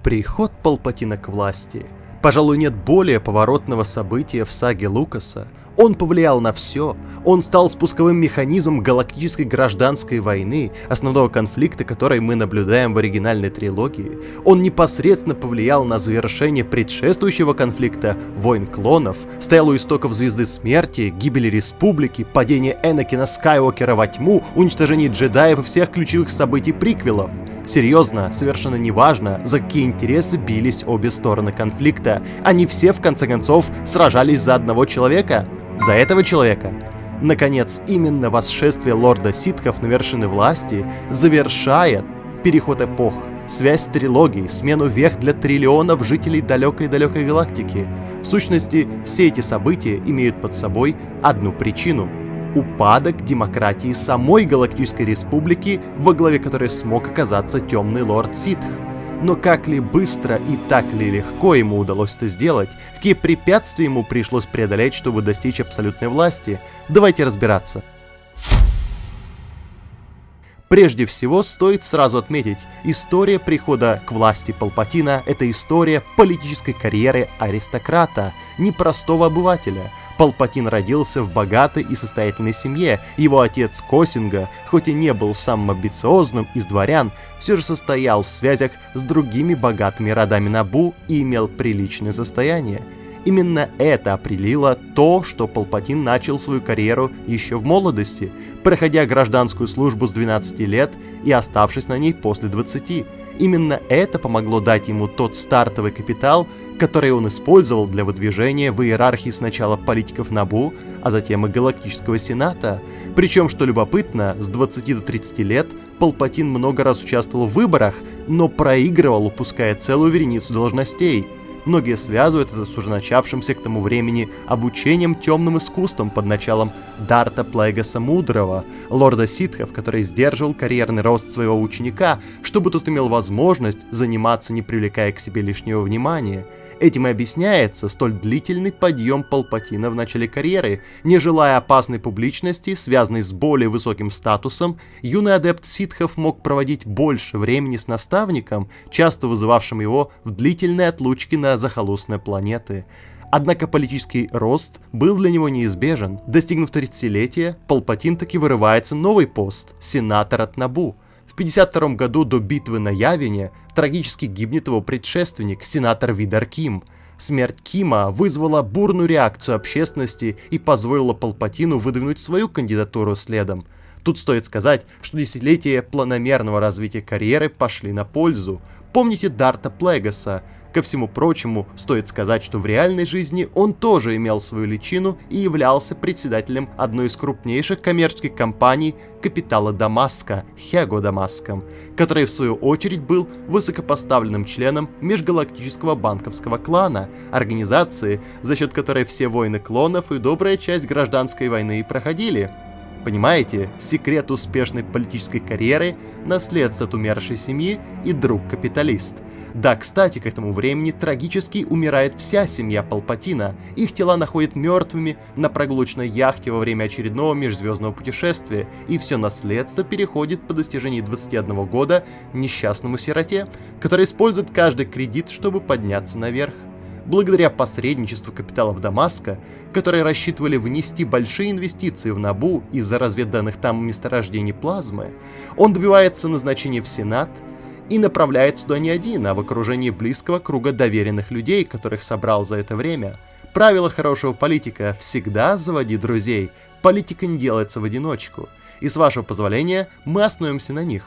Приход Палпатина к власти. Пожалуй, нет более поворотного события в саге Лукаса. Он повлиял на все. Он стал спусковым механизмом галактической гражданской войны, основного конфликта, который мы наблюдаем в оригинальной трилогии. Он непосредственно повлиял на завершение предшествующего конфликта «Войн клонов», стоял у истоков Звезды Смерти, гибели Республики, падения Энакина Скайуокера во тьму, уничтожения джедаев и всех ключевых событий приквелов. Серьезно, совершенно неважно, за какие интересы бились обе стороны конфликта. Они все, в конце концов, сражались за одного человека. За этого человека. Наконец, именно восшествие лорда ситхов на вершины власти завершает переход эпох, связь трилогий, смену вех для триллионов жителей далекой-далекой галактики. В сущности, все эти события имеют под собой одну причину – упадок демократии самой Галактической Республики, во главе которой смог оказаться темный лорд Ситх. Но как ли быстро и так ли легко ему удалось это сделать, какие препятствия ему пришлось преодолеть, чтобы достичь абсолютной власти, давайте разбираться. Прежде всего, стоит сразу отметить, история прихода к власти Палпатина – это история политической карьеры аристократа, непростого обывателя. Палпатин родился в богатой и состоятельной семье. Его отец Косинга, хоть и не был самым амбициозным из дворян, все же состоял в связях с другими богатыми родами Набу и имел приличное состояние. Именно это определило то, что Палпатин начал свою карьеру еще в молодости, проходя гражданскую службу с 12 лет и оставшись на ней после 20. Именно это помогло дать ему тот стартовый капитал, который он использовал для выдвижения в иерархии сначала политиков Набу, а затем и Галактического Сената. Причем, что любопытно, с 20 до 30 лет Палпатин много раз участвовал в выборах, но проигрывал, упуская целую вереницу должностей. Многие связывают это с уже начавшимся к тому времени обучением темным искусствам под началом Дарта Плейгаса Мудрого, лорда ситхов, который сдерживал карьерный рост своего ученика, чтобы тот имел возможность заниматься, не привлекая к себе лишнего внимания. Этим и объясняется столь длительный подъем Палпатина в начале карьеры. Не желая опасной публичности, связанной с более высоким статусом, юный адепт ситхов мог проводить больше времени с наставником, часто вызывавшим его в длительные отлучки на захолустные планеты. Однако политический рост был для него неизбежен. Достигнув 30-летия, Палпатин таки вырывается новый пост – сенатор от Набу. В 1952 году до битвы на Явине трагически гибнет его предшественник, сенатор Видар Ким. Смерть Кима вызвала бурную реакцию общественности и позволила Палпатину выдвинуть свою кандидатуру следом. Тут стоит сказать, что десятилетия планомерного развития карьеры пошли на пользу. Помните Дарта Плегаса? Ко всему прочему, стоит сказать, что в реальной жизни он тоже имел свою личину и являлся председателем одной из крупнейших коммерческих компаний капитала Дамаска, Хего Дамаском, который в свою очередь был высокопоставленным членом межгалактического банковского клана, организации, за счет которой все войны клонов и добрая часть гражданской войны проходили. Понимаете, секрет успешной политической карьеры – наследство от умершей семьи и друг-капиталист. Да, кстати, к этому времени трагически умирает вся семья Палпатина. Их тела находят мертвыми на прогулочной яхте во время очередного межзвездного путешествия, и все наследство переходит по достижении 21 года несчастному сироте, который использует каждый кредит, чтобы подняться наверх. Благодаря посредничеству капиталов Дамаска, которые рассчитывали внести большие инвестиции в Набу из-за разведданных там месторождений плазмы, он добивается назначения в Сенат и направляет сюда не один, а в окружении близкого круга доверенных людей, которых собрал за это время. Правило хорошего политика – всегда заводи друзей. Политика не делается в одиночку. И с вашего позволения мы остановимся на них.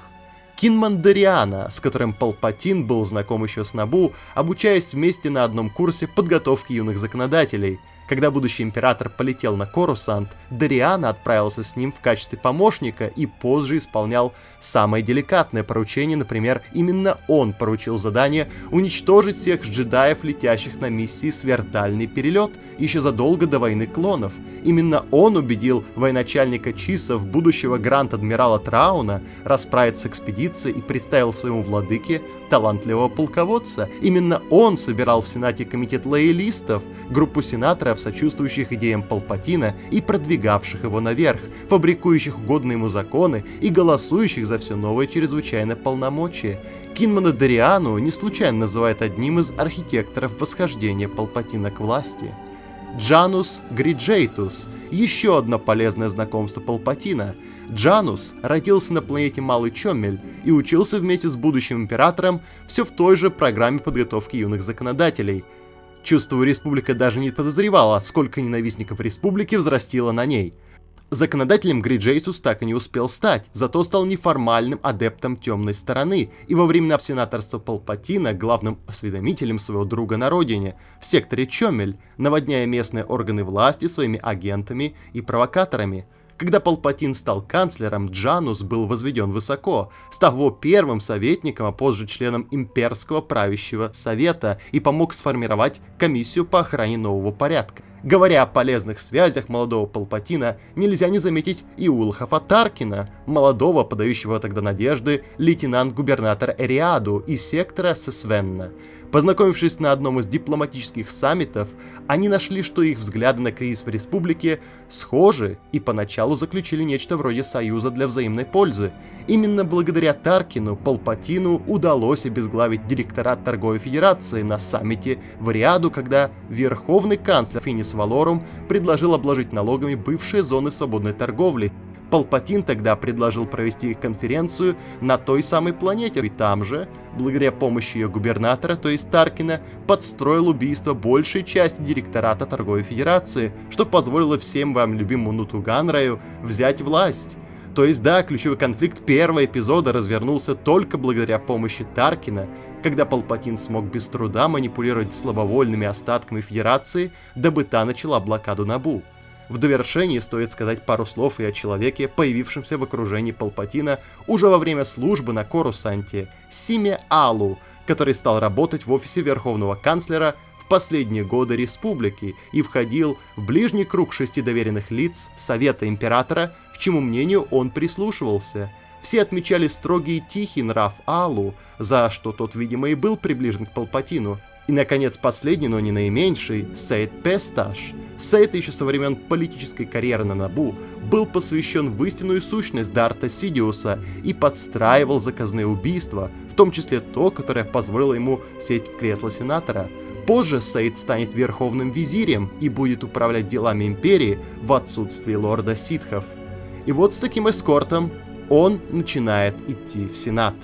Кинман Дариана, с которым Палпатин был знаком еще с Набу, обучаясь вместе на одном курсе подготовки юных законодателей. Когда будущий император полетел на Корусант, Дариана отправился с ним в качестве помощника и позже исполнял самое деликатное поручение, например, именно он поручил задание уничтожить всех джедаев, летящих на миссии сверхдальний перелет, еще задолго до войны клонов. Именно он убедил военачальника Чисов, будущего гранд-адмирала Трауна, расправиться с экспедицией и представил своему владыке талантливого полководца. Именно он собирал в Сенате комитет лоялистов, группу сенаторов, сенаторов, сочувствующих идеям Палпатина и продвигавших его наверх, фабрикующих угодные ему законы и голосующих за все новое чрезвычайное полномочие. Кинмана Дариану не случайно называют одним из архитекторов восхождения Палпатина к власти. Джанус Гриджейтус – еще одно полезное знакомство Палпатина. Джанус родился на планете Малый Чомель и учился вместе с будущим императором все в той же программе подготовки юных законодателей. Чувствую, республика даже не подозревала, сколько ненавистников республики взрастила на ней. Законодателем Гриджейтус так и не успел стать, зато стал неформальным адептом темной стороны и во времена сенаторства Палпатина главным осведомителем своего друга на родине, в секторе Чомель, наводняя местные органы власти своими агентами и провокаторами. Когда Палпатин стал канцлером, Джанус был возведен высоко, став его первым советником, а позже членом имперского правящего совета и помог сформировать комиссию по охране нового порядка. Говоря о полезных связях молодого Палпатина, нельзя не заметить и Улхафа Таркина, молодого, подающего тогда надежды, лейтенант-губернатора Эриаду из сектора Сесвенна. Познакомившись на одном из дипломатических саммитов, они нашли, что их взгляды на кризис в республике схожи и поначалу заключили нечто вроде союза для взаимной пользы. Именно благодаря Таркину Палпатину удалось обезглавить директорат торговой федерации на саммите в Эриаду, когда верховный канцлер Финис Валорум предложил обложить налогами бывшие зоны свободной торговли. Палпатин тогда предложил провести конференцию на той самой планете, и там же, благодаря помощи ее губернатора, то есть Таркина, подстроил убийство большей части директората торговой федерации, что позволило всем вам любимому Нуту Ганраю взять власть. То есть да, ключевой конфликт первого эпизода развернулся только благодаря помощи Таркина, когда Палпатин смог без труда манипулировать слабовольными остатками федерации, дабы та начала блокаду Набу. В довершении стоит сказать пару слов и о человеке, появившемся в окружении Палпатина уже во время службы на Корусанте, Симе Алу, который стал работать в офисе Верховного канцлера в последние годы республики и входил в ближний круг 6 доверенных лиц Совета Императора, к чему мнению он прислушивался. Все отмечали строгий и тихий нрав Алу, за что тот, видимо, и был приближен к Палпатину. И, наконец, последний, но не наименьший, Сейд Песташ. Сейд еще со времен политической карьеры на Набу был посвящен в истинную сущность Дарта Сидиуса и подстраивал заказные убийства, в том числе то, которое позволило ему сесть в кресло сенатора. Позже Сейд станет верховным визирем и будет управлять делами империи в отсутствии лорда ситхов. И вот с таким эскортом он начинает идти в Сенат.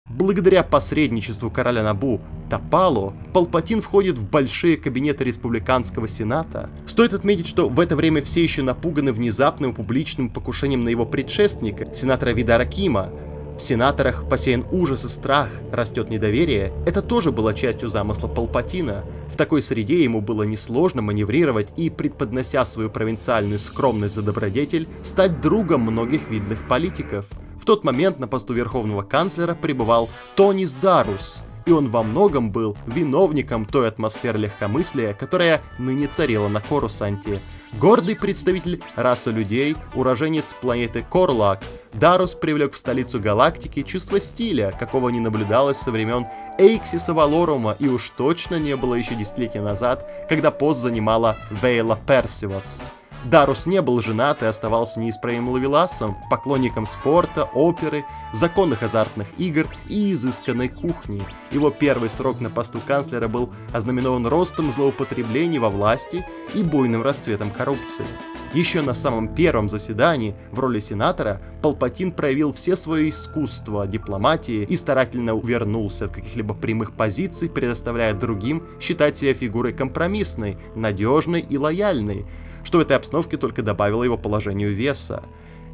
Благодаря посредничеству короля Набу Тапало, Палпатин входит в большие кабинеты республиканского сената. Стоит отметить, что в это время все еще напуганы внезапным публичным покушением на его предшественника, сенатора Видара Кима. В сенаторах посеян ужас и страх, растет недоверие. Это тоже было частью замысла Палпатина. В такой среде ему было несложно маневрировать и, преподнося свою провинциальную скромность за добродетель, стать другом многих видных политиков. В тот момент на посту верховного канцлера пребывал Тонис Дарус, и он во многом был виновником той атмосферы легкомыслия, которая ныне царила на Корусанте. Гордый представитель расы людей, уроженец планеты Корлак, Дарус привлек в столицу галактики чувство стиля, какого не наблюдалось со времен Эйксиса Валорума, и уж точно не было еще десятилетия назад, когда пост занимала Вейла Персивас. Дарус не был женат и оставался неисправимым ловеласом, поклонником спорта, оперы, законных азартных игр и изысканной кухни. Его первый срок на посту канцлера был ознаменован ростом злоупотреблений во власти и буйным расцветом коррупции. Еще на самом первом заседании в роли сенатора Палпатин проявил все свое искусство дипломатии и старательно увернулся от каких-либо прямых позиций, предоставляя другим считать себя фигурой компромиссной, надежной и лояльной, что в этой обстановке только добавило его положению веса.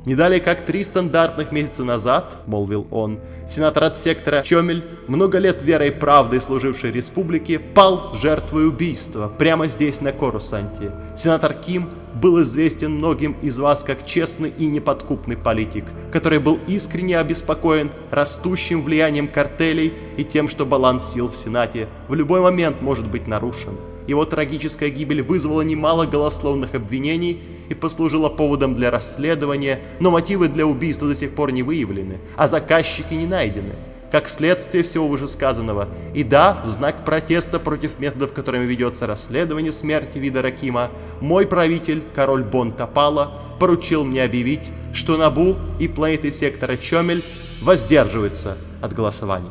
«Не далее как 3 стандартных месяца назад, — молвил он, — сенатор от сектора Чомель, много лет верой и правдой служивший республике, пал жертвой убийства прямо здесь, на Корусанте. Сенатор Ким был известен многим из вас как честный и неподкупный политик, который был искренне обеспокоен растущим влиянием картелей и тем, что баланс сил в Сенате в любой момент может быть нарушен. Его трагическая гибель вызвала немало голословных обвинений и послужила поводом для расследования, но мотивы для убийства до сих пор не выявлены, а заказчики не найдены. Как следствие всего вышесказанного, и да, в знак протеста против методов, которыми ведется расследование смерти Вида Ракима, мой правитель, король Бон Топала, поручил мне объявить, что Набу и планеты сектора Чомель воздерживаются от голосований.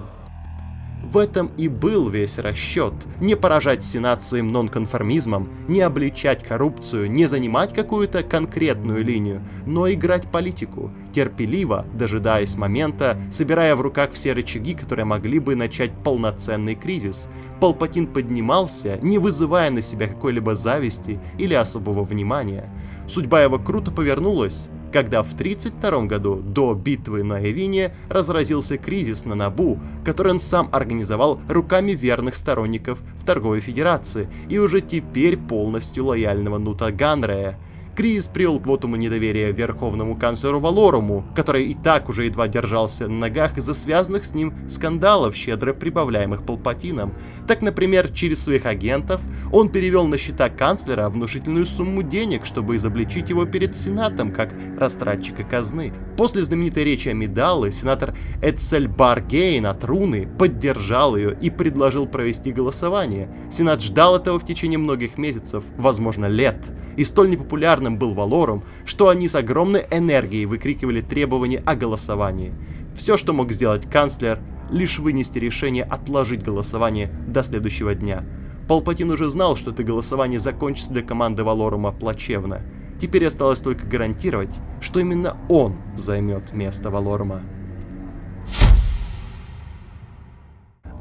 В этом и был весь расчет. Не поражать Сенат своим нонконформизмом, не обличать коррупцию, не занимать какую-то конкретную линию, но играть политику, терпеливо, дожидаясь момента, собирая в руках все рычаги, которые могли бы начать полноценный кризис. Палпатин поднимался, не вызывая на себя какой-либо зависти или особого внимания. Судьба его круто повернулась, когда в 1932 году, до битвы на Явине, разразился кризис на Набу, который он сам организовал руками верных сторонников в Торговой Федерации и уже теперь полностью лояльного Нута Ганрея. Кризис привел к вотуму недоверия верховному канцлеру Валоруму, который и так уже едва держался на ногах из-за связанных с ним скандалов, щедро прибавляемых Палпатином. Так, например, через своих агентов он перевел на счета канцлера внушительную сумму денег, чтобы изобличить его перед Сенатом как растратчика казны. После знаменитой речи Амидалы сенатор Эцель Баргейн от Руны поддержал ее и предложил провести голосование. Сенат ждал этого в течение многих месяцев, возможно, лет. И столь непопулярным был Валорум, что они с огромной энергией выкрикивали требования о голосовании. Все, что мог сделать канцлер, лишь вынести решение отложить голосование до следующего дня. Палпатин уже знал, что это голосование закончится для команды Валорума плачевно. Теперь осталось только гарантировать, что именно он займет место Валорума.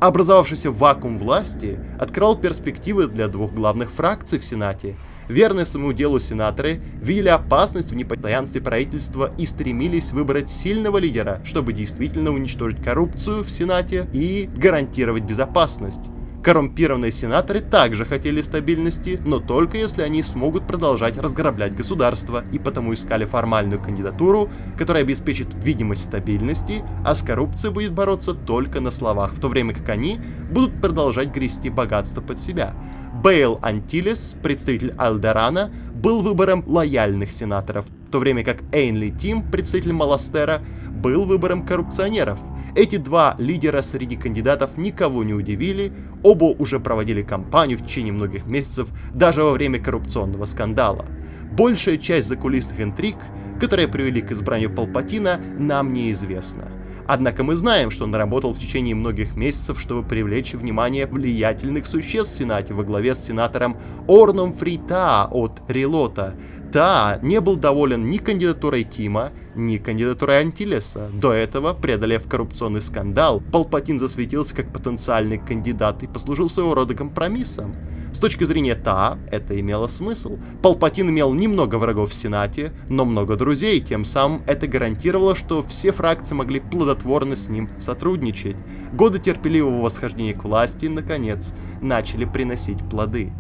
Образовавшийся вакуум власти открывал перспективы для двух главных фракций в Сенате. Верные своему делу сенаторы видели опасность в непостоянстве правительства и стремились выбрать сильного лидера, чтобы действительно уничтожить коррупцию в Сенате и гарантировать безопасность. Коррумпированные сенаторы также хотели стабильности, но только если они смогут продолжать разграблять государство, и потому искали формальную кандидатуру, которая обеспечит видимость стабильности, а с коррупцией будет бороться только на словах, в то время как они будут продолжать грести богатство под себя. Бейл Антилес, представитель Альдерана, был выбором лояльных сенаторов, в то время как Эйнли Тим, представитель Маластера, был выбором коррупционеров. Эти два лидера среди кандидатов никого не удивили, оба уже проводили кампанию в течение многих месяцев, даже во время коррупционного скандала. Большая часть закулисных интриг, которые привели к избранию Палпатина, нам неизвестна. Однако мы знаем, что он работал в течение многих месяцев, чтобы привлечь внимание влиятельных существ в Сенате во главе с сенатором Орном Фритаа от Релота. Та не был доволен ни кандидатурой Тима, ни кандидатурой Антилеса. До этого, преодолев коррупционный скандал, Палпатин засветился как потенциальный кандидат и послужил своего рода компромиссом. С точки зрения Таа, это имело смысл. Палпатин имел немного врагов в Сенате, но много друзей, тем самым это гарантировало, что все фракции могли плодотворно с ним сотрудничать. Годы терпеливого восхождения к власти, наконец, начали приносить плоды.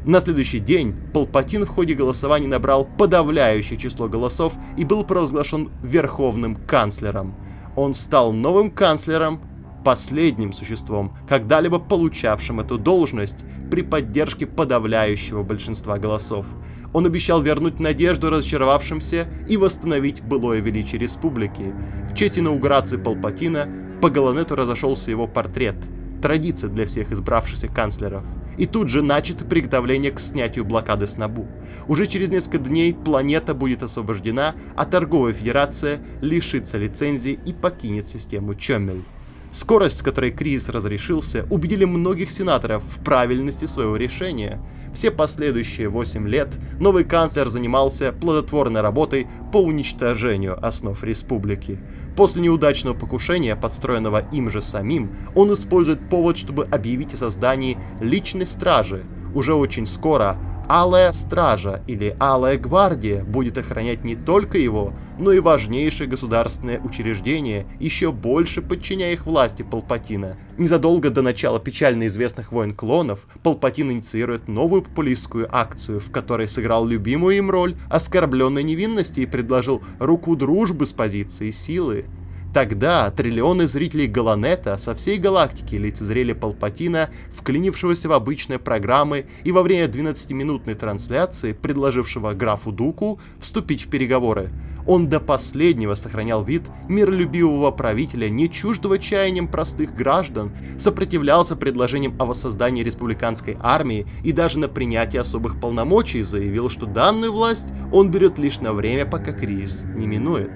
На следующий день Палпатин в ходе голосования набрал подавляющее число голосов и был провозглашен верховным канцлером. Он стал новым канцлером, последним существом, когда-либо получавшим эту должность при поддержке подавляющего большинства голосов. Он обещал вернуть надежду разочаровавшимся и восстановить былое величие республики. В честь инаугурации Палпатина по Галанету разошелся его портрет, традиция для всех избравшихся канцлеров. И тут же начаты приготовления к снятию блокады с Набу. Уже через несколько дней планета будет освобождена, а Торговая Федерация лишится лицензии и покинет систему Чомель. Скорость, с которой кризис разрешился, убедили многих сенаторов в правильности своего решения. Все последующие 8 лет новый канцлер занимался плодотворной работой по уничтожению основ республики. После неудачного покушения, подстроенного им же самим, он использует повод, чтобы объявить о создании личной стражи. Уже очень скоро Алая Стража или Алая Гвардия будет охранять не только его, но и важнейшие государственные учреждения, еще больше подчиняя их власти Палпатина. Незадолго до начала печально известных войн клонов, Палпатин инициирует новую популистскую акцию, в которой сыграл любимую им роль оскорбленной невинности и предложил руку дружбы с позиции силы. Тогда триллионы зрителей Галанета со всей галактики лицезрели Палпатина, вклинившегося в обычные программы и во время 12-минутной трансляции, предложившего графу Дуку вступить в переговоры. Он до последнего сохранял вид миролюбивого правителя, не чуждого чаяниям простых граждан, сопротивлялся предложениям о воссоздании республиканской армии и даже на принятие особых полномочий заявил, что данную власть он берет лишь на время, пока кризис не минует.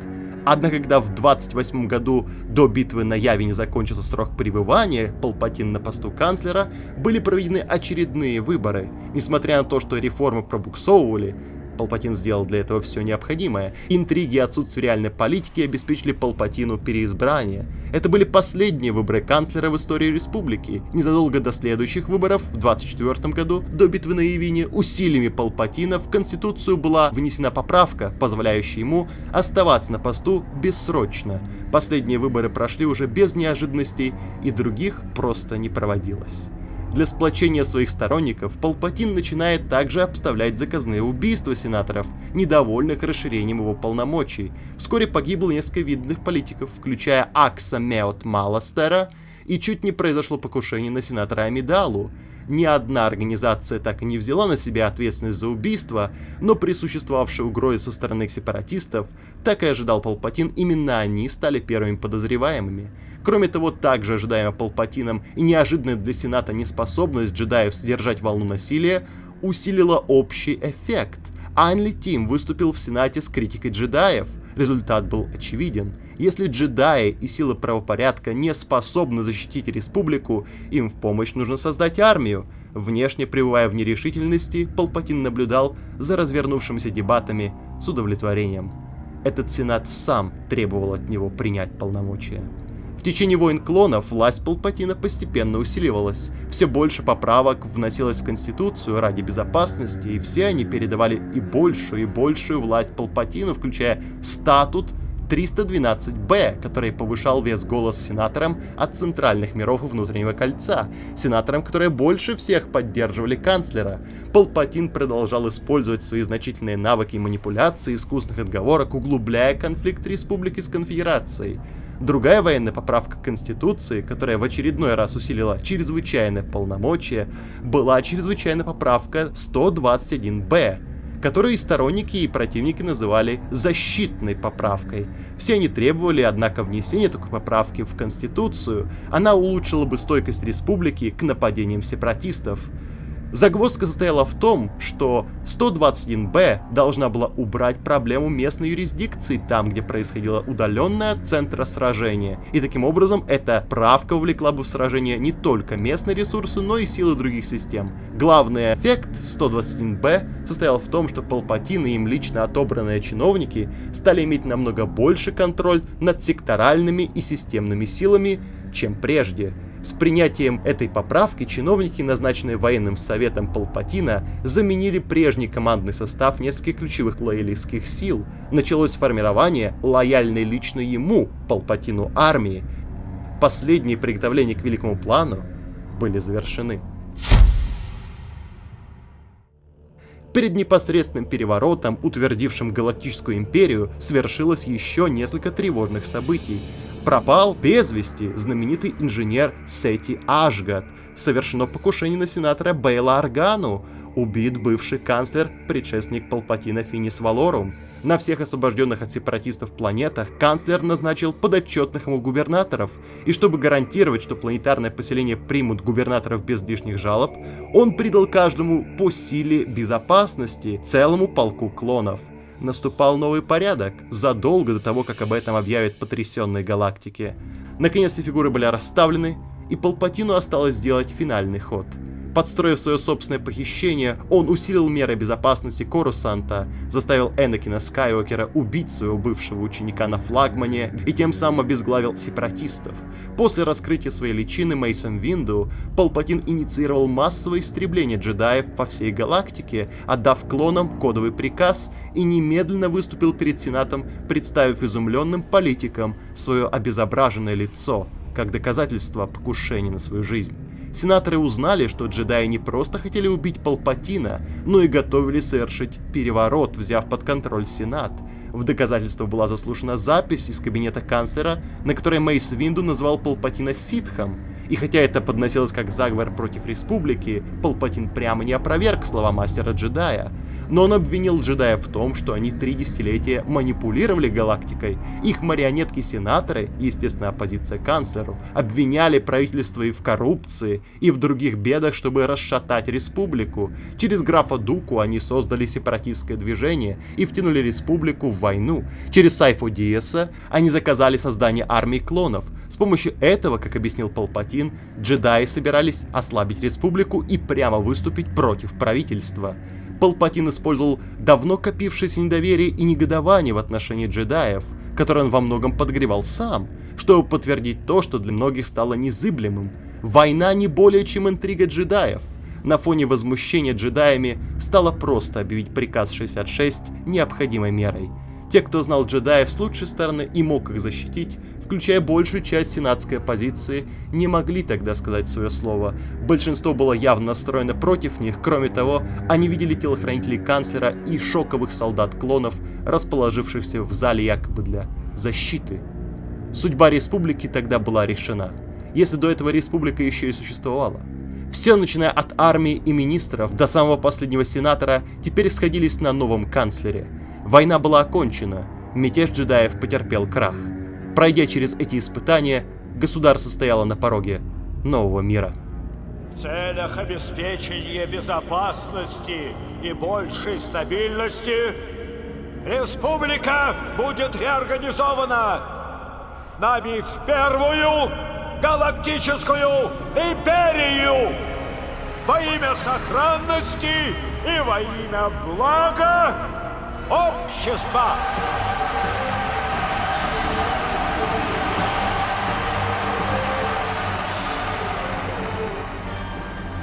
Однако, когда в 28 году до битвы на Яве не закончился срок пребывания Палпатина на посту канцлера, были проведены очередные выборы. Несмотря на то, что реформы пробуксовывали, Палпатин сделал для этого все необходимое. Интриги и отсутствие реальной политики обеспечили Палпатину переизбрание. Это были последние выборы канцлера в истории республики. Незадолго до следующих выборов, в 24 году, до битвы на Явине, усилиями Палпатина в Конституцию была внесена поправка, позволяющая ему оставаться на посту бессрочно. Последние выборы прошли уже без неожиданностей, и других просто не проводилось. Для сплочения своих сторонников Палпатин начинает также обставлять заказные убийства сенаторов, недовольных расширением его полномочий. Вскоре погибло несколько видных политиков, включая Акса Меот Маластера, и чуть не произошло покушение на сенатора Амидалу. Ни одна организация так и не взяла на себя ответственность за убийство, но при существовавшей угрозе со стороны сепаратистов, так и ожидал Палпатин, именно они стали первыми подозреваемыми. Кроме того, также ожидаемо Палпатином и неожиданная для Сената неспособность джедаев сдержать волну насилия усилила общий эффект. Айнли Тим выступил в Сенате с критикой джедаев. Результат был очевиден. Если джедаи и силы правопорядка не способны защитить республику, им в помощь нужно создать армию. Внешне пребывая в нерешительности, Палпатин наблюдал за развернувшимися дебатами с удовлетворением. Этот Сенат сам требовал от него принять полномочия. В течение войн клонов власть Палпатина постепенно усиливалась. Все больше поправок вносилось в Конституцию ради безопасности, и все они передавали и большую власть Палпатину, включая статут 312-Б, который повышал вес голос сенаторам от центральных миров и внутреннего кольца, сенаторам, которые больше всех поддерживали канцлера. Палпатин продолжал использовать свои значительные навыки манипуляции, искусных отговорок, углубляя конфликт республики с конфедерацией. Другая военная поправка к Конституции, которая в очередной раз усилила чрезвычайное полномочие, была чрезвычайная поправка 121-Б, которую и сторонники, и противники называли защитной поправкой. Все они требовали, однако, внесения такой поправки в Конституцию. Она улучшила бы стойкость республики к нападениям сепаратистов. Загвоздка состояла в том, что 121-Б должна была убрать проблему местной юрисдикции там, где происходило удаленное от центра сражения, и таким образом эта правка увлекла бы в сражение не только местные ресурсы, но и силы других систем. Главный эффект 121-Б состоял в том, что Палпатин и им лично отобранные чиновники стали иметь намного больше контроль над секторальными и системными силами, чем прежде. С принятием этой поправки чиновники, назначенные военным советом Палпатина, заменили прежний командный состав нескольких ключевых лоялистских сил. Началось формирование лояльной лично ему, Палпатину, армии. Последние приготовления к великому плану были завершены. Перед непосредственным переворотом, утвердившим Галактическую империю, свершилось еще несколько тревожных событий. Пропал без вести знаменитый инженер Сети Ашгат. Совершено покушение на сенатора Бейла Органу. Убит бывший канцлер, предшественник Палпатина Финис Валорум. На всех освобожденных от сепаратистов планетах канцлер назначил подотчетных ему губернаторов. И чтобы гарантировать, что планетарное поселение примут губернаторов без лишних жалоб, он придал каждому по силе безопасности целому полку клонов. Наступал новый порядок, задолго до того, как об этом объявят потрясенные галактики. Наконец все фигуры были расставлены, и Палпатину осталось сделать финальный ход. Подстроив свое собственное похищение, он усилил меры безопасности Корусанта, заставил Энакина Скайуокера убить своего бывшего ученика на флагмане и тем самым обезглавил сепаратистов. После раскрытия своей личины Мейсом Винду, Палпатин инициировал массовое истребление джедаев по всей галактике, отдав клонам кодовый приказ и немедленно выступил перед Сенатом, представив изумленным политикам свое обезображенное лицо, как доказательство покушения на свою жизнь. Сенаторы узнали, что джедаи не просто хотели убить Палпатина, но и готовились совершить переворот, взяв под контроль Сенат. В доказательство была заслушана запись из кабинета канцлера, на которой Мейс Винду назвал Палпатина ситхом. И хотя это подносилось как заговор против республики, Палпатин прямо не опроверг слова мастера-джедая, но он обвинил джедаев в том, что они 3 десятилетия манипулировали галактикой. Их марионетки-сенаторы, естественно оппозиция канцлеру, обвиняли правительство и в коррупции, и в других бедах, чтобы расшатать республику. Через графа Дуку они создали сепаратистское движение и втянули республику в войну. Через Сайфу Диаса они заказали создание армии клонов. С помощью этого, как объяснил Палпатин, джедаи собирались ослабить республику и прямо выступить против правительства. Палпатин использовал давно копившееся недоверие и негодование в отношении джедаев, которое он во многом подогревал сам, чтобы подтвердить то, что для многих стало незыблемым. Война не более чем интрига джедаев. На фоне возмущения джедаями стало просто объявить приказ 66 необходимой мерой. Те, кто знал джедаев с лучшей стороны и мог их защитить, включая большую часть сенатской оппозиции, не могли тогда сказать свое слово. Большинство было явно настроено против них, кроме того, они видели телохранителей канцлера и шоковых солдат-клонов, расположившихся в зале якобы для защиты. Судьба республики тогда была решена, если до этого республика еще и существовала. Все, начиная от армии и министров до самого последнего сенатора, теперь сходились на новом канцлере. Война была окончена, мятеж джедаев потерпел крах. Пройдя через эти испытания, государство стояло на пороге нового мира. В целях обеспечения безопасности и большей стабильности республика будет реорганизована нами в первую галактическую империю во имя сохранности и во имя блага общества.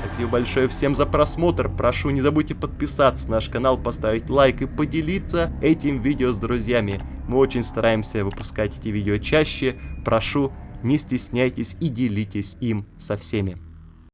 Спасибо большое всем за просмотр. Прошу, не забудьте подписаться на наш канал, поставить лайк и поделиться этим видео с друзьями. Мы очень стараемся выпускать эти видео чаще. Прошу, не стесняйтесь и делитесь им со всеми.